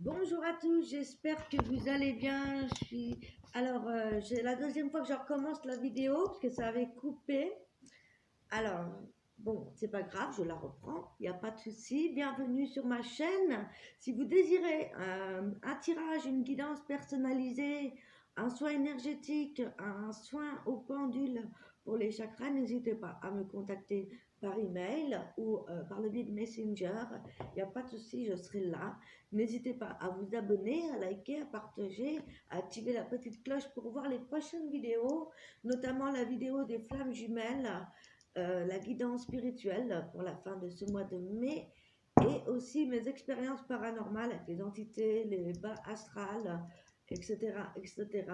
Bonjour à tous, j'espère que vous allez bien. C'est la deuxième fois que je recommence la vidéo parce que ça avait coupé. Alors, bon, c'est pas grave, je la reprends, il n'y a pas de souci. Bienvenue sur ma chaîne. Si vous désirez un tirage, une guidance personnalisée, un soin énergétique, un soin au pendule pour les chakras, n'hésitez pas à me contacter par email ou par le biais de Messenger. Il n'y a pas de souci, je serai là. N'hésitez pas à vous abonner, à liker, à partager, à activer la petite cloche pour voir les prochaines vidéos, notamment la vidéo des flammes jumelles, la guidance spirituelle pour la fin de ce mois de mai et aussi mes expériences paranormales avec les entités, les bas astrales, etc. etc.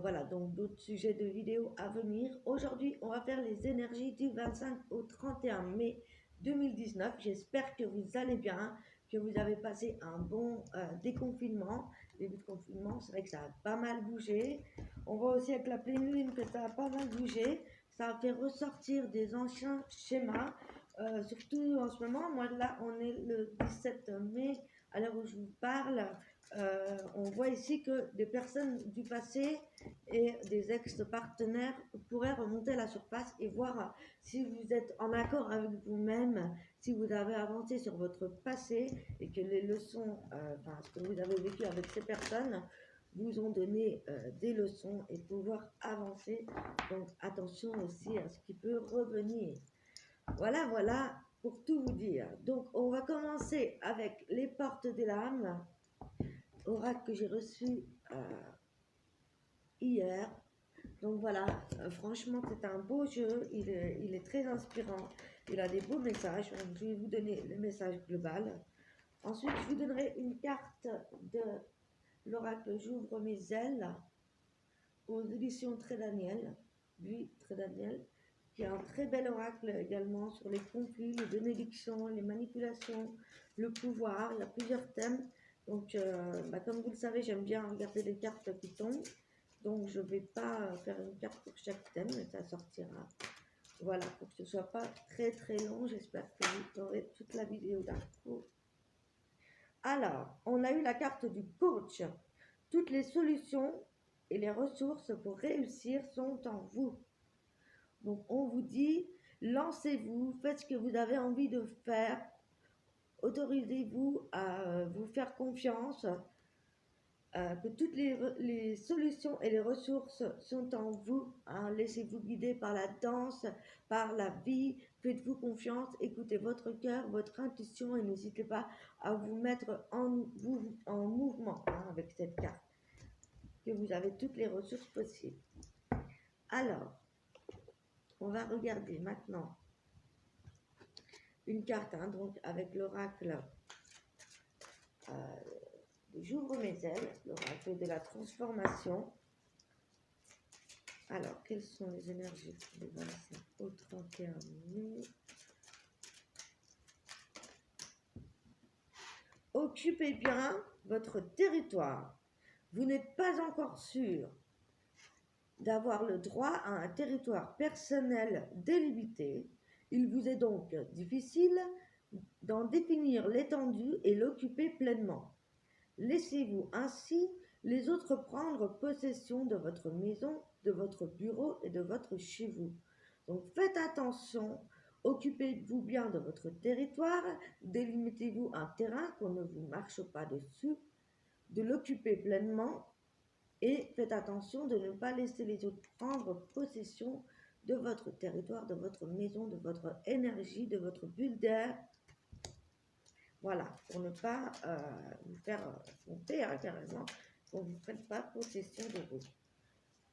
Voilà, donc d'autres sujets de vidéos à venir. Aujourd'hui, on va faire les énergies du 25 au 31 mai 2019. J'espère que vous allez bien, que vous avez passé un bon déconfinement. Début de confinement, c'est vrai que ça a pas mal bougé. On voit aussi avec la pleine lune que ça a pas mal bougé. Ça a fait ressortir des anciens schémas. Surtout en ce moment, moi là, on est le 17 mai, à l'heure où je vous parle. On voit ici que des personnes du passé et des ex-partenaires pourraient remonter à la surface et voir si vous êtes en accord avec vous-même, si vous avez avancé sur votre passé et que les leçons, ce que vous avez vécu avec ces personnes, vous ont donné des leçons et pouvoir avancer. Donc attention aussi à ce qui peut revenir. Voilà, voilà pour tout vous dire. Donc on va commencer avec les portes de l'âme, oracle que j'ai reçu hier. Donc voilà, franchement c'est un beau jeu, il est très inspirant, il a des beaux messages. Donc, je vais vous donner le message global. Ensuite je vous donnerai une carte de l'oracle J'ouvre mes ailes aux éditions Très Daniel, lui Très Daniel, qui a un très bel oracle également sur les conflits, les bénédictions, les manipulations, le pouvoir. Il y a plusieurs thèmes. Donc, comme vous le savez, j'aime bien regarder les cartes qui tombent. Donc, je ne vais pas faire une carte pour chaque thème, mais ça sortira. Voilà, pour que ce ne soit pas très très long. J'espère que vous aurez toute la vidéo d'un coup. Alors, on a eu la carte du coach. Toutes les solutions et les ressources pour réussir sont en vous. Donc, on vous dit, lancez-vous, faites ce que vous avez envie de faire, autorisez-vous à vous faire confiance, que toutes les solutions et les ressources sont en vous. Hein. Laissez-vous guider par la danse, par la vie, faites-vous confiance, écoutez votre cœur, votre intuition et n'hésitez pas à vous mettre en mouvement avec cette carte, que vous avez toutes les ressources possibles. Alors, on va regarder maintenant une carte, donc avec l'oracle J'ouvre mes ailes, l'oracle de la transformation. Alors, quelles sont les énergies du 25 au 31 mai? Occupez bien votre territoire. Vous n'êtes pas encore sûr d'avoir le droit à un territoire personnel délimité. Il vous est donc difficile d'en définir l'étendue et l'occuper pleinement. Laissez-vous ainsi les autres prendre possession de votre maison, de votre bureau et de votre chez vous. Donc faites attention, occupez-vous bien de votre territoire, délimitez-vous un terrain qu'on ne vous marche pas dessus, de l'occuper pleinement et faites attention de ne pas laisser les autres prendre possession de votre territoire, de votre maison, de votre énergie, de votre bulle d'air. Voilà, pour ne pas vous faire monter carrément, pour que vous ne preniez pas possession de vous.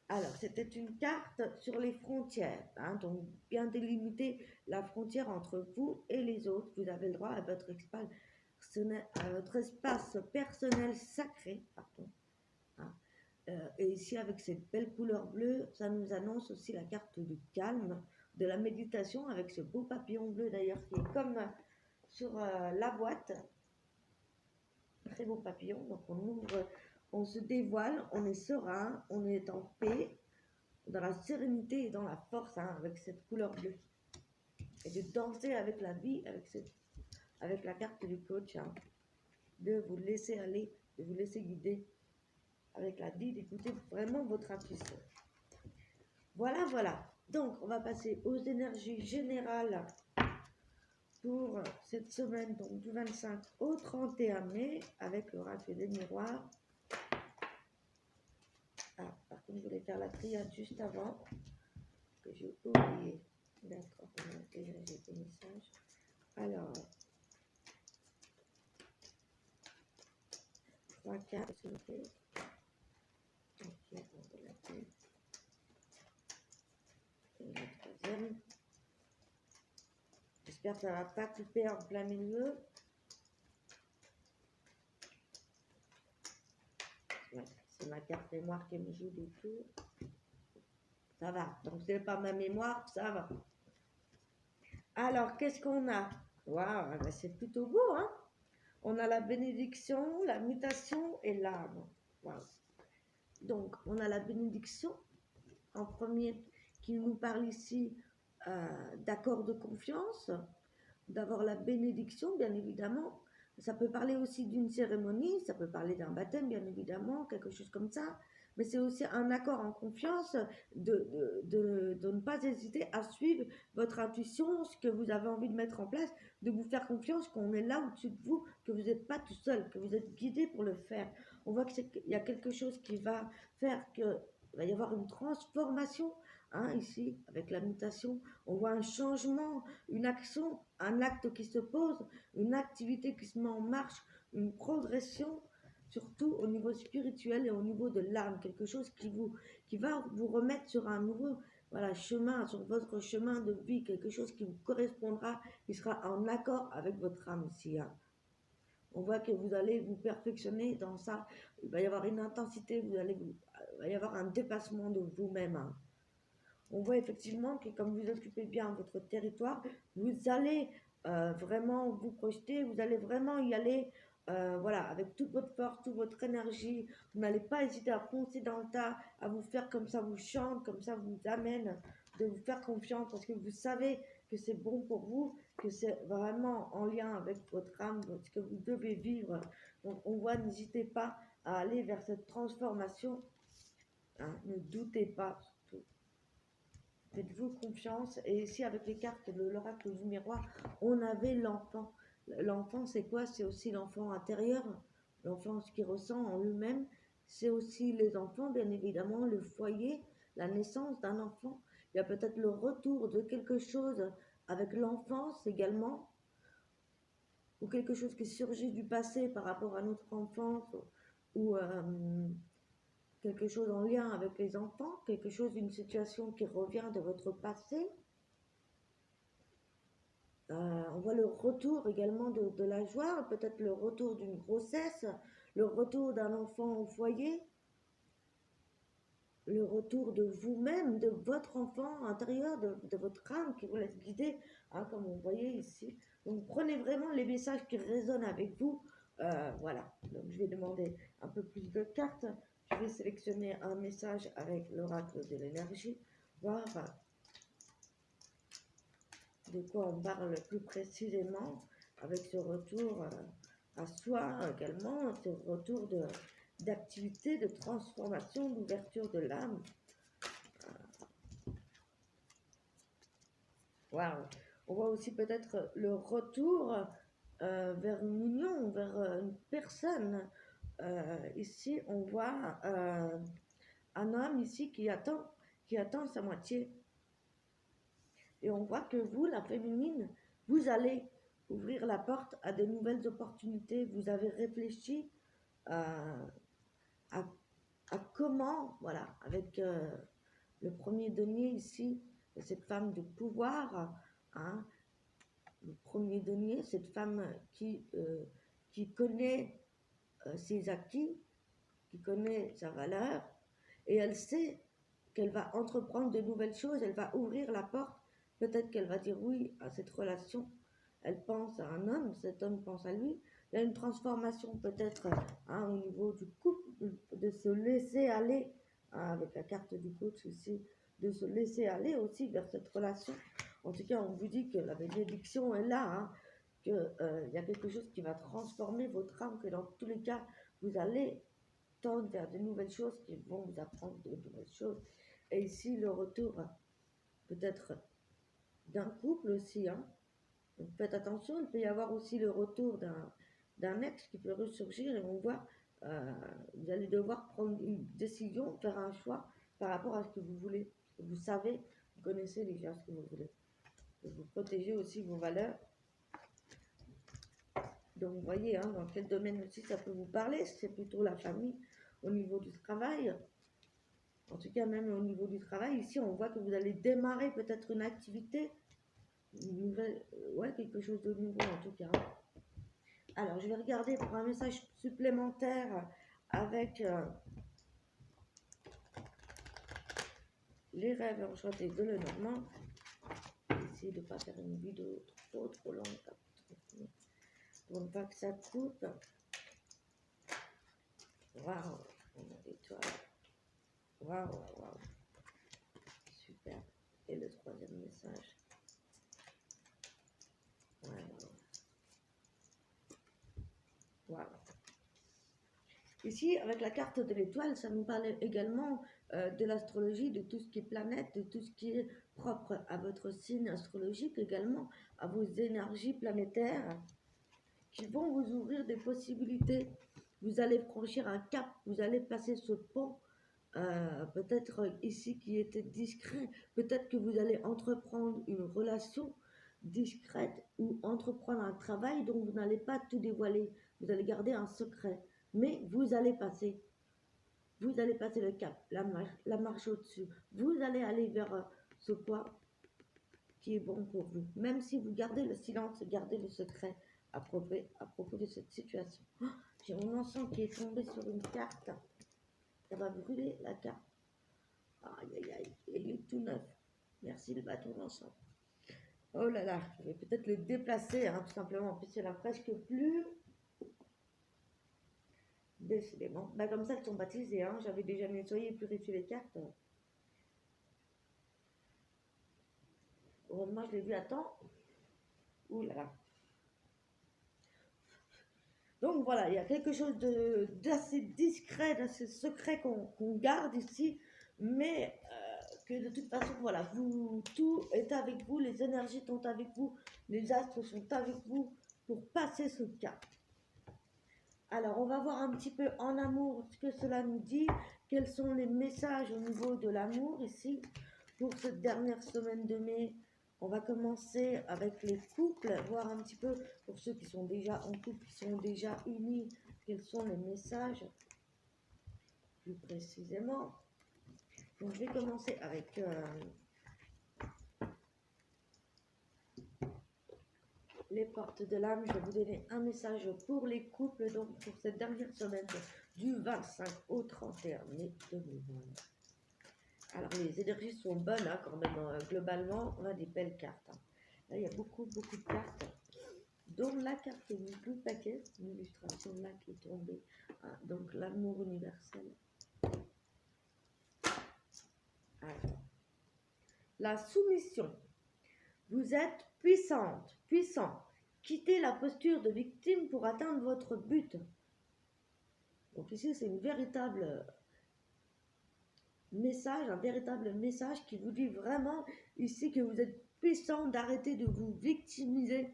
Alors, c'était une carte sur les frontières, donc bien délimiter la frontière entre vous et les autres. Vous avez le droit à votre espace personnel sacré, pardon. Et ici, avec cette belle couleur bleue, ça nous annonce aussi la carte du calme, de la méditation, avec ce beau papillon bleu d'ailleurs, qui est comme sur la boîte. Très beau papillon, donc on ouvre, on se dévoile, on est serein, on est en paix, dans la sérénité et dans la force, avec cette couleur bleue. Et de danser avec la vie, avec la carte du coach. de vous laisser aller, de vous laisser guider avec la vie, d'écouter vraiment votre intuition. Voilà, voilà. Donc, on va passer aux énergies générales pour cette semaine, donc du 25 au 31 mai, avec l'oracle des miroirs. Ah, par contre, je voulais faire la triade juste avant, que j'ai oublié. D'accord, on va intégrer des messages. Alors, 3, 4, s'il vous plaît. Ok, on va l'appeler. Et le troisième. J'espère que ça ne va pas couper en plein milieu. Ouais, c'est ma carte mémoire qui me joue des tours. Ça va. Donc, c'est pas ma mémoire, ça va. Alors, qu'est-ce qu'on a? Waouh, ben c'est plutôt beau, hein? On a la bénédiction, la mutation et l'âme. Waouh. Donc, on a la bénédiction en premier qui nous parle ici d'accord de confiance, d'avoir la bénédiction, bien évidemment. Ça peut parler aussi d'une cérémonie, ça peut parler d'un baptême, bien évidemment, quelque chose comme ça. Mais c'est aussi un accord en confiance de ne pas hésiter à suivre votre intuition, ce que vous avez envie de mettre en place, de vous faire confiance qu'on est là au-dessus de vous, que vous n'êtes pas tout seul, que vous êtes guidé pour le faire. On voit qu'il y a quelque chose qui va faire qu'il va y avoir une transformation, hein, ici, avec la mutation. On voit un changement, une action, un acte qui se pose, une activité qui se met en marche, une progression, surtout au niveau spirituel et au niveau de l'âme, quelque chose qui va vous remettre sur un nouveau chemin, sur votre chemin de vie, quelque chose qui vous correspondra, qui sera en accord avec votre âme ici. Hein. On voit que vous allez vous perfectionner dans ça. Il va y avoir une intensité, il va y avoir un dépassement de vous-même. Hein. On voit effectivement que comme vous occupez bien votre territoire, vous allez vraiment vous projeter, vous allez vraiment y aller avec toute votre force, toute votre énergie. Vous n'allez pas hésiter à foncer dans le tas, à vous faire comme ça, vous chante, comme ça vous amène, de vous faire confiance parce que vous savez que c'est bon pour vous, que c'est vraiment en lien avec votre âme, ce que vous devez vivre. Donc on voit, n'hésitez pas à aller vers cette transformation. Hein, ne doutez pas. Faites-vous confiance. Et ici, avec les cartes de l'oracle du miroir, on avait l'enfant. L'enfant, c'est quoi? C'est aussi l'enfant intérieur, l'enfant, ce qu'il ressent en lui-même. C'est aussi les enfants, bien évidemment, le foyer, la naissance d'un enfant. Il y a peut-être le retour de quelque chose avec l'enfance également, ou quelque chose qui surgit du passé par rapport à notre enfance, ou quelque chose en lien avec les enfants, quelque chose, une situation qui revient de votre passé. On voit le retour également de la joie, peut-être le retour d'une grossesse, le retour d'un enfant au foyer, le retour de vous-même, de votre enfant intérieur, de votre âme qui vous laisse guider, hein, comme vous voyez ici. Donc prenez vraiment les messages qui résonnent avec vous. Voilà, donc je vais demander un peu plus de cartes. Je vais sélectionner un message avec l'oracle de l'énergie, voir de quoi on parle plus précisément avec ce retour à soi également, ce retour d'activité, de transformation, d'ouverture de l'âme. Waouh. On voit aussi peut-être le retour vers une union, vers une personne. Ici, on voit un homme ici qui attend sa moitié. Et on voit que vous, la féminine, vous allez ouvrir la porte à de nouvelles opportunités. Vous avez réfléchi à comment, voilà, avec le premier denier ici, cette femme de pouvoir, hein, le premier denier, cette femme qui connaît ses acquis, qui connaît sa valeur, et elle sait qu'elle va entreprendre de nouvelles choses, elle va ouvrir la porte, peut-être qu'elle va dire oui à cette relation, elle pense à un homme, cet homme pense à lui, il y a une transformation peut-être hein, au niveau du couple, de se laisser aller, hein, avec la carte du coach ici, de se laisser aller aussi vers cette relation. En tout cas, on vous dit que la bénédiction est là, hein. qu'il y a quelque chose qui va transformer votre âme, que dans tous les cas, vous allez tendre vers de nouvelles choses qui vont vous apprendre de nouvelles choses. Et ici, le retour peut-être d'un couple aussi, hein. Donc faites attention, il peut y avoir aussi le retour d'un ex qui peut ressurgir et on voit, vous allez devoir prendre une décision, faire un choix par rapport à ce que vous voulez. Vous savez, vous connaissez déjà ce que vous voulez. Et vous protégez aussi vos valeurs. Donc vous voyez, hein, dans quel domaine aussi ça peut vous parler, c'est plutôt la famille, au niveau du travail. En tout cas, même au niveau du travail, ici on voit que vous allez démarrer peut-être une activité, une nouvelle, ouais, quelque chose de nouveau en tout cas. Alors, je vais regarder pour un message supplémentaire avec les rêves enchantés de Lenormand. Essayer de ne pas faire une vidéo trop longue pour ne pas que ça coupe. Waouh, on a des toiles. Waouh. Super. Et le troisième message. Waouh. Ici, avec la carte de l'étoile, ça nous parle également de l'astrologie, de tout ce qui est planète, de tout ce qui est propre à votre signe astrologique, également à vos énergies planétaires, qui vont vous ouvrir des possibilités. Vous allez franchir un cap, vous allez passer ce pont, peut-être ici qui était discret, peut-être que vous allez entreprendre une relation discrète ou entreprendre un travail dont vous n'allez pas tout dévoiler, vous allez garder un secret. Mais vous allez passer le cap, la marche au-dessus. Vous allez aller vers ce point qui est bon pour vous. Même si vous gardez le silence, gardez le secret à propos de cette situation. Oh, j'ai mon encens qui est tombé sur une carte. Ça va brûler la carte. Aïe, il est tout neuf. Merci le bâton d'encens. Oh là là, je vais peut-être le déplacer, hein, tout simplement. En plus, il n'y en a presque plus. Décidément. Bah, comme ça, elles sont baptisées. Hein. J'avais déjà nettoyé et purifié les cartes. Heureusement, je l'ai vu à temps. Ouh là là. Donc voilà, il y a quelque chose d'assez discret, d'assez secret qu'on garde ici, mais que de toute façon, voilà, tout est avec vous, les énergies sont avec vous, les astres sont avec vous pour passer ce cap. Alors, on va voir un petit peu en amour ce que cela nous dit, quels sont les messages au niveau de l'amour ici pour cette dernière semaine de mai. On va commencer avec les couples, voir un petit peu pour ceux qui sont déjà en couple, qui sont déjà unis, quels sont les messages plus précisément. Donc, je vais commencer avec les portes de l'âme. Je vais vous donner un message pour les couples, donc pour cette dernière semaine du 25 au 31 mai 2020. Alors les énergies sont bonnes, hein, quand même, globalement, on a des belles cartes. Hein. Là, il y a beaucoup de cartes, dont la carte du paquet, une illustration là qui est tombée, hein, donc l'amour universel. Alors, la soumission. Vous êtes puissante, puissant. Quittez la posture de victime pour atteindre votre but. Donc ici, c'est une véritable message, un véritable message qui vous dit vraiment ici que vous êtes puissant, d'arrêter de vous victimiser,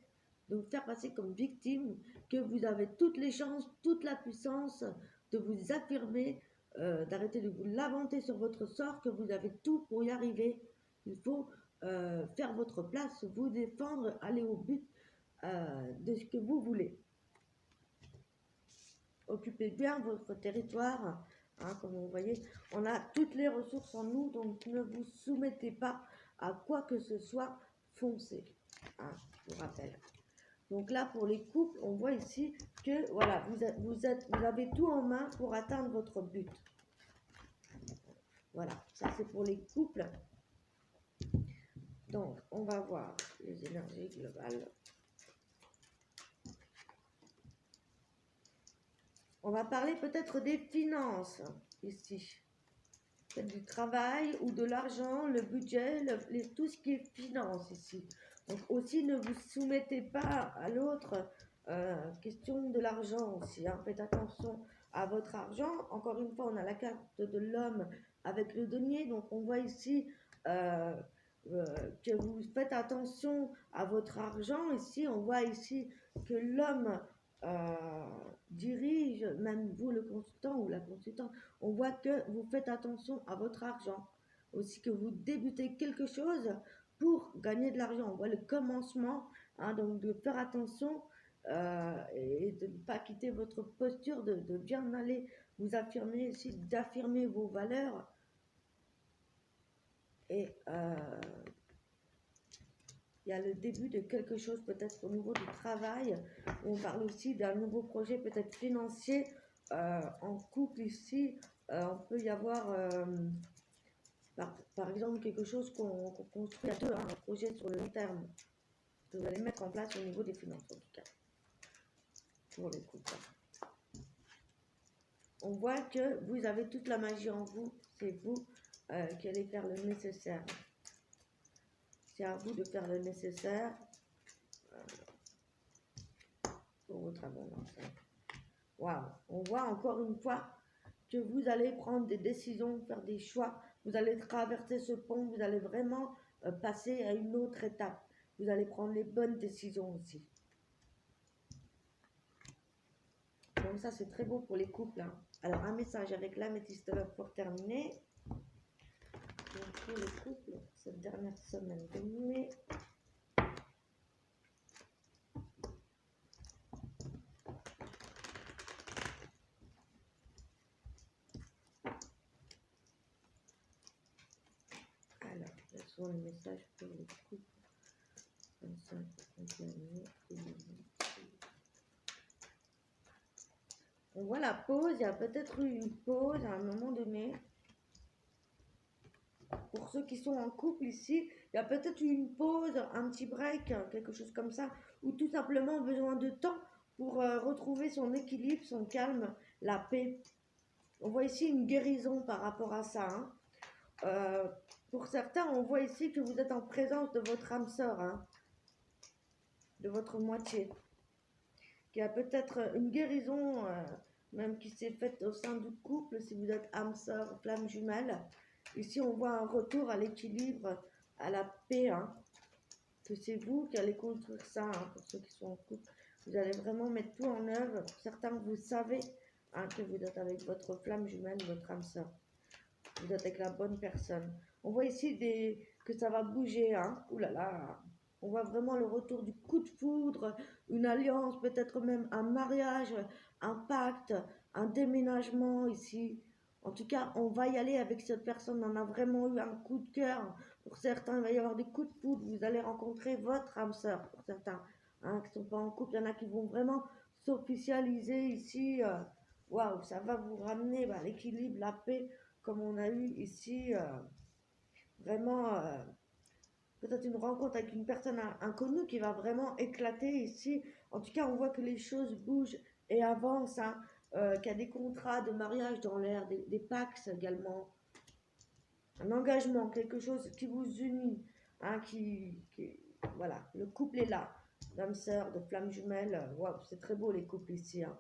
de vous faire passer comme victime, que vous avez toutes les chances, toute la puissance de vous affirmer, d'arrêter de vous lamenter sur votre sort, que vous avez tout pour y arriver. Il faut faire votre place, vous défendre, aller au but de ce que vous voulez. Occupez bien votre territoire. Hein, comme vous voyez, on a toutes les ressources en nous, donc ne vous soumettez pas à quoi que ce soit, foncez. Hein, je vous rappelle. Donc là, pour les couples, on voit ici que voilà, vous avez tout en main pour atteindre votre but. Voilà, ça c'est pour les couples. Donc, on va voir les énergies globales. On va parler peut-être des finances ici. Peut-être du travail ou de l'argent, le budget, tout ce qui est finance ici. Donc aussi, ne vous soumettez pas à l'autre. Question de l'argent aussi, hein. Faites attention à votre argent. Encore une fois, on a la carte de l'homme avec le denier. Donc on voit ici euh, que vous faites attention à votre argent. Ici, on voit ici que l'homme dirige, même vous le consultant ou la consultante, on voit que vous faites attention à votre argent. Aussi que vous débutez quelque chose pour gagner de l'argent. On voit le commencement, hein, donc de faire attention et de ne pas quitter votre posture, de bien aller vous affirmer ici, d'affirmer vos valeurs. Et il y a le début de quelque chose peut-être au niveau du travail. On parle aussi d'un nouveau projet peut-être financier en couple ici. On peut y avoir par exemple quelque chose qu'on construit à deux, hein, un projet sur le long terme que vous allez mettre en place au niveau des finances en tout cas pour le couple. On voit que vous avez toute la magie en vous, c'est vous qui allez faire le nécessaire. C'est à vous de faire le nécessaire pour votre abondance. Waouh! On voit encore une fois que vous allez prendre des décisions, faire des choix. Vous allez traverser ce pont, vous allez vraiment passer à une autre étape. Vous allez prendre les bonnes décisions aussi. Donc ça, c'est très beau pour les couples, hein. Alors, un message avec l'améthyste love pour terminer. Donc, pour les couples, cette dernière semaine de mai. Alors, quels sont les messages pour les couples 25, 31 mai, 2020. On voit la pause, il y a peut-être eu une pause à un moment donné. Pour ceux qui sont en couple ici, il y a peut-être eu une pause, un petit break, quelque chose comme ça, ou tout simplement besoin de temps pour retrouver son équilibre, son calme, la paix. On voit ici une guérison par rapport à ça, hein. Pour certains, on voit ici que vous êtes en présence de votre âme sœur, hein, de votre moitié, qui a peut-être une guérison même qui s'est faite au sein du couple, si vous êtes âme sœur, flamme jumelle. Ici, on voit un retour à l'équilibre, à la paix, hein, que c'est vous qui allez construire ça, hein, pour ceux qui sont en couple. Vous allez vraiment mettre tout en œuvre. Pour certains, vous savez, hein, que vous êtes avec votre flamme jumelle, votre âme sœur. Vous êtes avec la bonne personne. On voit ici que ça va bouger, hein. Ouh là là. On voit vraiment le retour du coup de foudre, une alliance, peut-être même un mariage, un pacte, un déménagement ici. En tout cas, on va y aller avec cette personne. On a vraiment eu un coup de cœur. Pour certains, il va y avoir des coups de foudre. Vous allez rencontrer votre âme sœur, pour certains, hein, qui ne sont pas en couple. Il y en a qui vont vraiment s'officialiser ici. Waouh, ça va vous ramener l'équilibre, la paix, comme on a eu ici. Vraiment, peut-être une rencontre avec une personne inconnue qui va vraiment éclater ici. En tout cas, on voit que les choses bougent et avancent, hein, qu'il y a des contrats de mariage dans l'air, des pactes également, un engagement, quelque chose qui vous unit, hein, voilà, le couple est là, d'âme sœur, de flamme jumelle. Waouh, c'est très beau les couples ici, hein.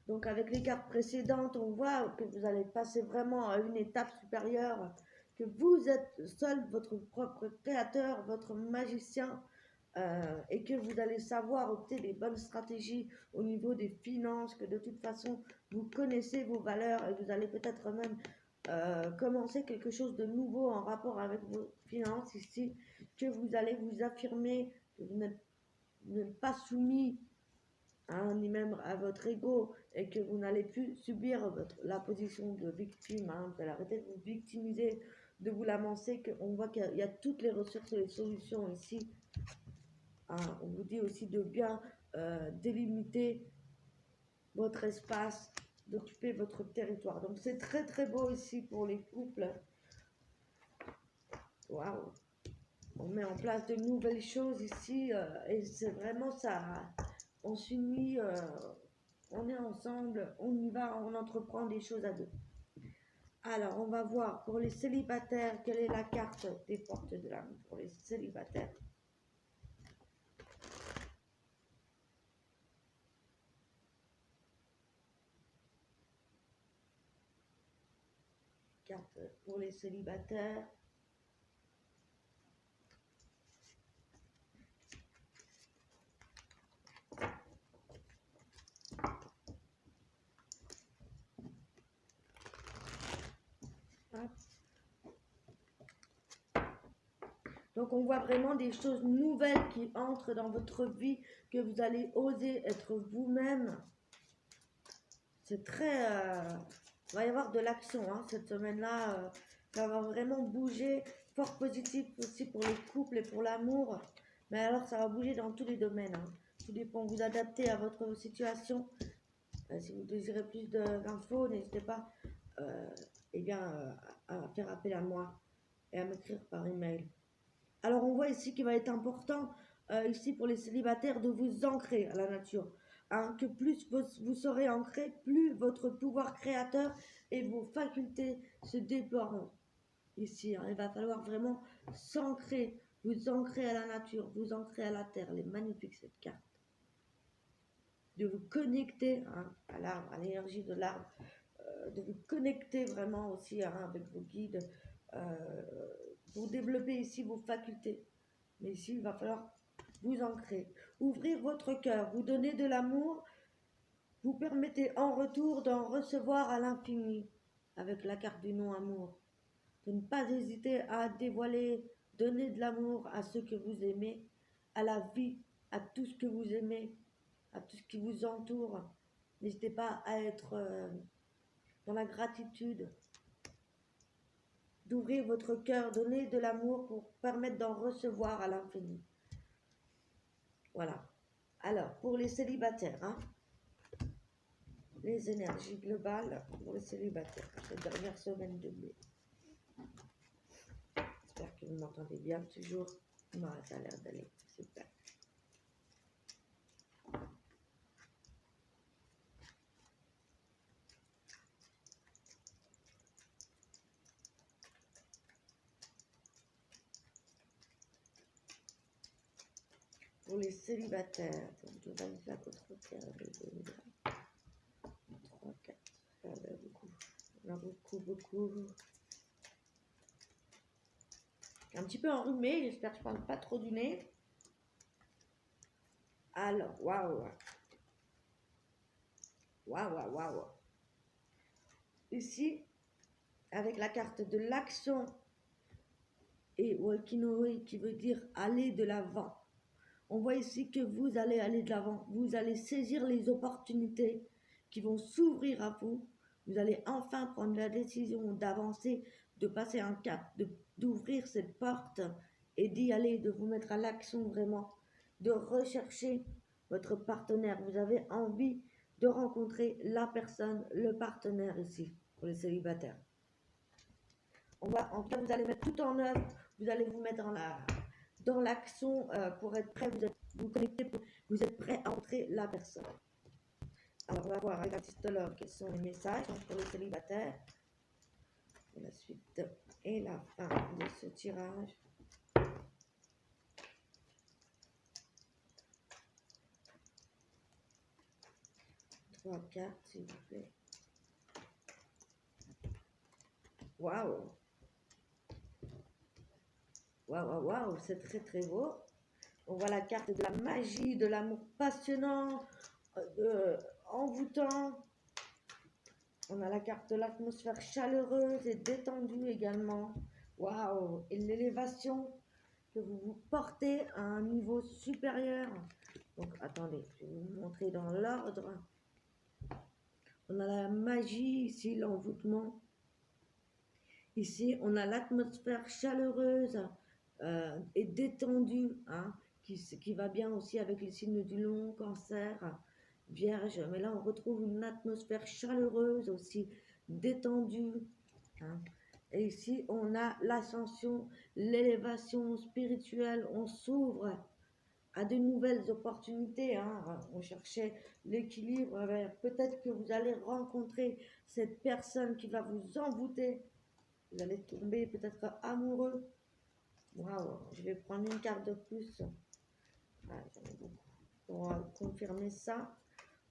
Donc avec les cartes précédentes, on voit que vous allez passer vraiment à une étape supérieure, que vous êtes seul votre propre créateur, votre magicien, et que vous allez savoir opter les bonnes stratégies au niveau des finances, que de toute façon vous connaissez vos valeurs et vous allez peut-être même commencer quelque chose de nouveau en rapport avec vos finances ici, que vous allez vous affirmer, que vous n'êtes pas soumis, hein, ni même à votre ego, et que vous n'allez plus subir la position de victime, hein. Vous allez arrêter de vous victimiser, de vous lamenter, qu'on voit qu'il y a toutes les ressources et les solutions ici, hein. On vous dit aussi de bien délimiter votre espace, d'occuper votre territoire. Donc c'est très très beau ici pour les couples. Waouh! On met en place de nouvelles choses ici et c'est vraiment ça. On s'unit, on est ensemble, on y va, on entreprend des choses à deux. Alors, on va voir pour les célibataires, quelle est la carte des portes de l'âme pour les célibataires. carte pour les célibataires. Donc on voit vraiment des choses nouvelles qui entrent dans votre vie, que vous allez oser être vous-même. C'est très... il va y avoir de l'action hein, cette semaine-là. Ça va vraiment bouger, fort positif aussi pour les couples et pour l'amour. Mais alors ça va bouger dans tous les domaines. Hein. Tout dépend, vous adapter à votre situation. Si vous désirez plus d'infos, n'hésitez pas eh bien, à faire appel à moi et à m'écrire par email. Alors on voit ici qu'il va être important, ici pour les célibataires, de vous ancrer à la nature. Hein, que plus vous serez ancré, plus votre pouvoir créateur et vos facultés se déploieront. Ici, hein, il va falloir vraiment s'ancrer, vous ancrer à la nature, vous ancrer à la terre. Elle est magnifique cette carte. De vous connecter hein, à l'arbre, à l'énergie de l'arbre. De vous connecter vraiment aussi hein, avec vos guides. Pour développer ici vos facultés. Mais ici, il va falloir vous ancrer, ouvrir votre cœur, vous donner de l'amour, vous permettez en retour d'en recevoir à l'infini, avec la carte du non-amour. De ne pas hésiter à dévoiler, donner de l'amour à ceux que vous aimez, à la vie, à tout ce que vous aimez, à tout ce qui vous entoure. N'hésitez pas à être dans la gratitude, d'ouvrir votre cœur, donner de l'amour pour permettre d'en recevoir à l'infini. Voilà. Alors, pour les célibataires, hein, les énergies globales pour les célibataires, cette dernière semaine de mai. J'espère que vous m'entendez bien toujours. Non, ça a l'air d'aller. Super. Pour les célibataires, donc je valide la contre terre, 3, 4, ça va beaucoup. On a beaucoup. Un petit peu enrhumé, j'espère que je ne parle pas trop du nez. Alors, waouh. Ici, avec la carte de l'action et Walkinoe qui veut dire aller de l'avant. On voit ici que vous allez aller de l'avant, vous allez saisir les opportunités qui vont s'ouvrir à vous. Vous allez enfin prendre la décision d'avancer, de passer un cap, d'ouvrir cette porte et d'y aller, de vous mettre à l'action vraiment, de rechercher votre partenaire. Vous avez envie de rencontrer la personne, le partenaire ici, pour les célibataires. En tout cas, vous allez mettre tout en œuvre, vous allez vous mettre dans l'action pour être prêt, vous connectez, vous êtes prêt à entrer la personne. Alors, on va voir avec l'astrologue quels sont les messages pour les célibataires. Et la suite et la fin de ce tirage. Trois cartes, s'il vous plaît. Waouh! Waouh, c'est très beau. On voit la carte de la magie, de l'amour passionnant, envoûtant. On a la carte de l'atmosphère chaleureuse et détendue également. Waouh! Et l'élévation que vous vous portez à un niveau supérieur. Donc, attendez, je vais vous montrer dans l'ordre. On a la magie ici, l'envoûtement. Ici, on a l'atmosphère chaleureuse et détendue, hein, qui va bien aussi avec les signes du lion, cancer, vierge. Mais là, on retrouve une atmosphère chaleureuse aussi, détendue. Hein. Et ici, on a l'ascension, l'élévation spirituelle. On s'ouvre à de nouvelles opportunités. Hein. On cherchait l'équilibre. Peut-être que vous allez rencontrer cette personne qui va vous envoûter. Vous allez tomber peut-être amoureux. Waouh, je vais prendre une carte de plus. Ah, j'en ai beaucoup. Pour confirmer ça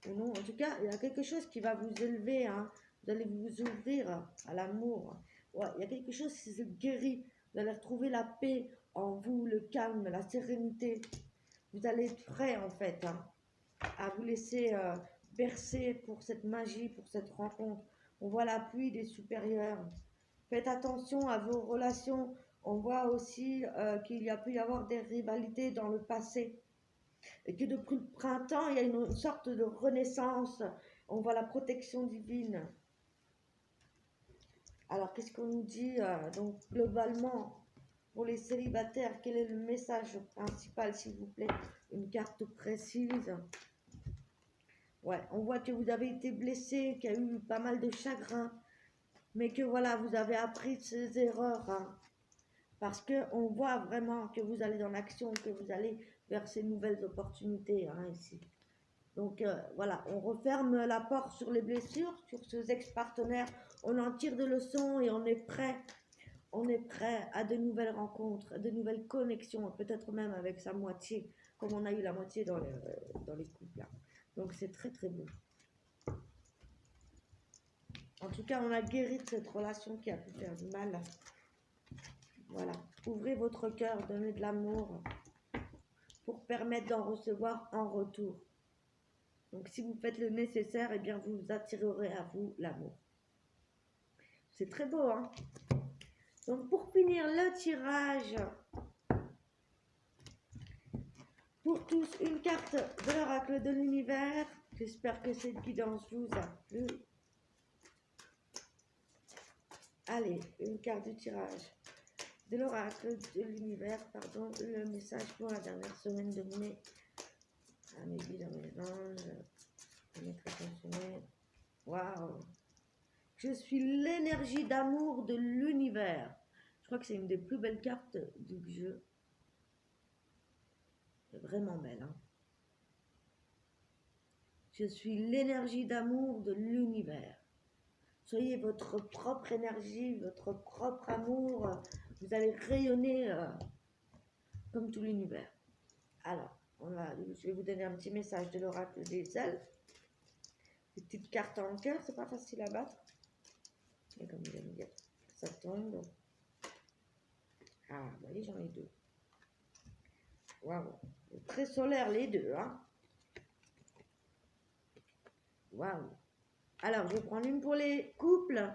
ou non. En tout cas, il y a quelque chose qui va vous élever. Hein. Vous allez vous ouvrir à l'amour. Ouais, il y a quelque chose qui se guérit. Vous allez retrouver la paix en vous, le calme, la sérénité. Vous allez être prêt en fait, hein, à vous laisser bercer pour cette magie, pour cette rencontre. On voit l'appui des supérieurs. Faites attention à vos relations. On voit aussi qu'il y a pu y avoir des rivalités dans le passé. Et que depuis le printemps, il y a une sorte de renaissance. On voit la protection divine. Alors, qu'est-ce qu'on nous dit donc globalement pour les célibataires? Quel est le message principal, s'il vous plaît? Une carte précise. Ouais, on voit que vous avez été blessé, qu'il y a eu pas mal de chagrin, mais que voilà, vous avez appris de ces erreurs, hein, parce que on voit vraiment que vous allez dans l'action, que vous allez vers ces nouvelles opportunités, hein, ici. Donc voilà, on referme la porte sur les blessures, sur ces ex-partenaires, on en tire des leçons et on est prêt. On est prêt à de nouvelles rencontres, à de nouvelles connexions, peut-être même avec sa moitié, comme on a eu la moitié dans les couples, là. Donc c'est très très beau. En tout cas, on a guéri de cette relation qui a pu faire du mal. Voilà. Ouvrez votre cœur, donnez de l'amour pour permettre d'en recevoir en retour. Donc si vous faites le nécessaire, eh bien vous attirerez à vous l'amour. C'est très beau, hein? Donc pour finir le tirage, pour tous, une carte de l'oracle de l'univers. J'espère que cette guidance vous a plu. Allez, une carte du tirage de l'oracle de l'univers, pardon, le message pour la dernière semaine de mai. À mes guides, à mes anges, à mes très fonctionnels. Waouh! Je suis l'énergie d'amour de l'univers. Je crois que c'est une des plus belles cartes du jeu. C'est vraiment belle, hein? Je suis l'énergie d'amour de l'univers. Soyez votre propre énergie, votre propre amour. Vous allez rayonner comme tout l'univers. Alors, je vais vous donner un petit message de l'oracle des elfes. Des petites cartes en cœur, c'est pas facile à battre. Et comme vous allez dire, ça tombe. Ah, vous voyez, j'en ai deux. Waouh, très solaire les deux, hein. Waouh. Alors, je vais prendre une pour les couples.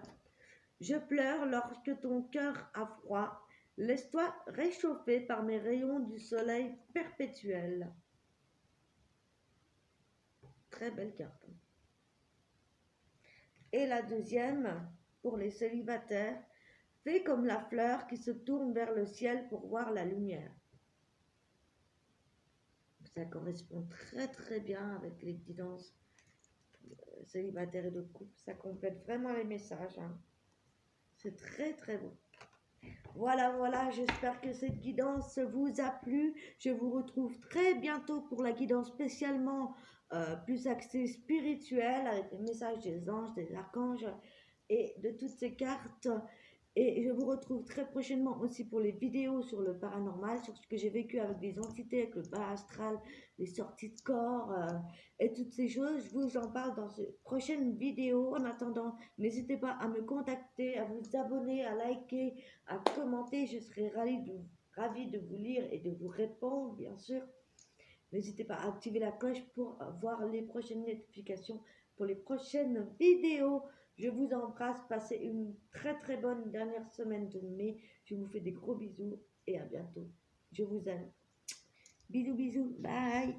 Je pleure lorsque ton cœur a froid. Laisse-toi réchauffer par mes rayons du soleil perpétuel. Très belle carte. Et la deuxième, pour les célibataires, fais comme la fleur qui se tourne vers le ciel pour voir la lumière. Ça correspond très très bien avec les guidances célibataires et de couple. Ça complète vraiment les messages, hein. C'est très très beau. Voilà, voilà, j'espère que cette guidance vous a plu. Je vous retrouve très bientôt pour la guidance spécialement plus axée spirituelle avec les messages des anges, des archanges et de toutes ces cartes. Et je vous retrouve très prochainement aussi pour les vidéos sur le paranormal, sur ce que j'ai vécu avec des entités, avec le bas astral, les sorties de corps et toutes ces choses. Je vous en parle dans ces prochaines vidéos. En attendant, n'hésitez pas à me contacter, à vous abonner, à liker, à commenter. Je serai ravie de vous lire et de vous répondre, bien sûr. N'hésitez pas à activer la cloche pour voir les prochaines notifications pour les prochaines vidéos. Je vous embrasse, passez une très très bonne dernière semaine de mai. Je vous fais des gros bisous et à bientôt. Je vous aime. Bisous bisous, bye.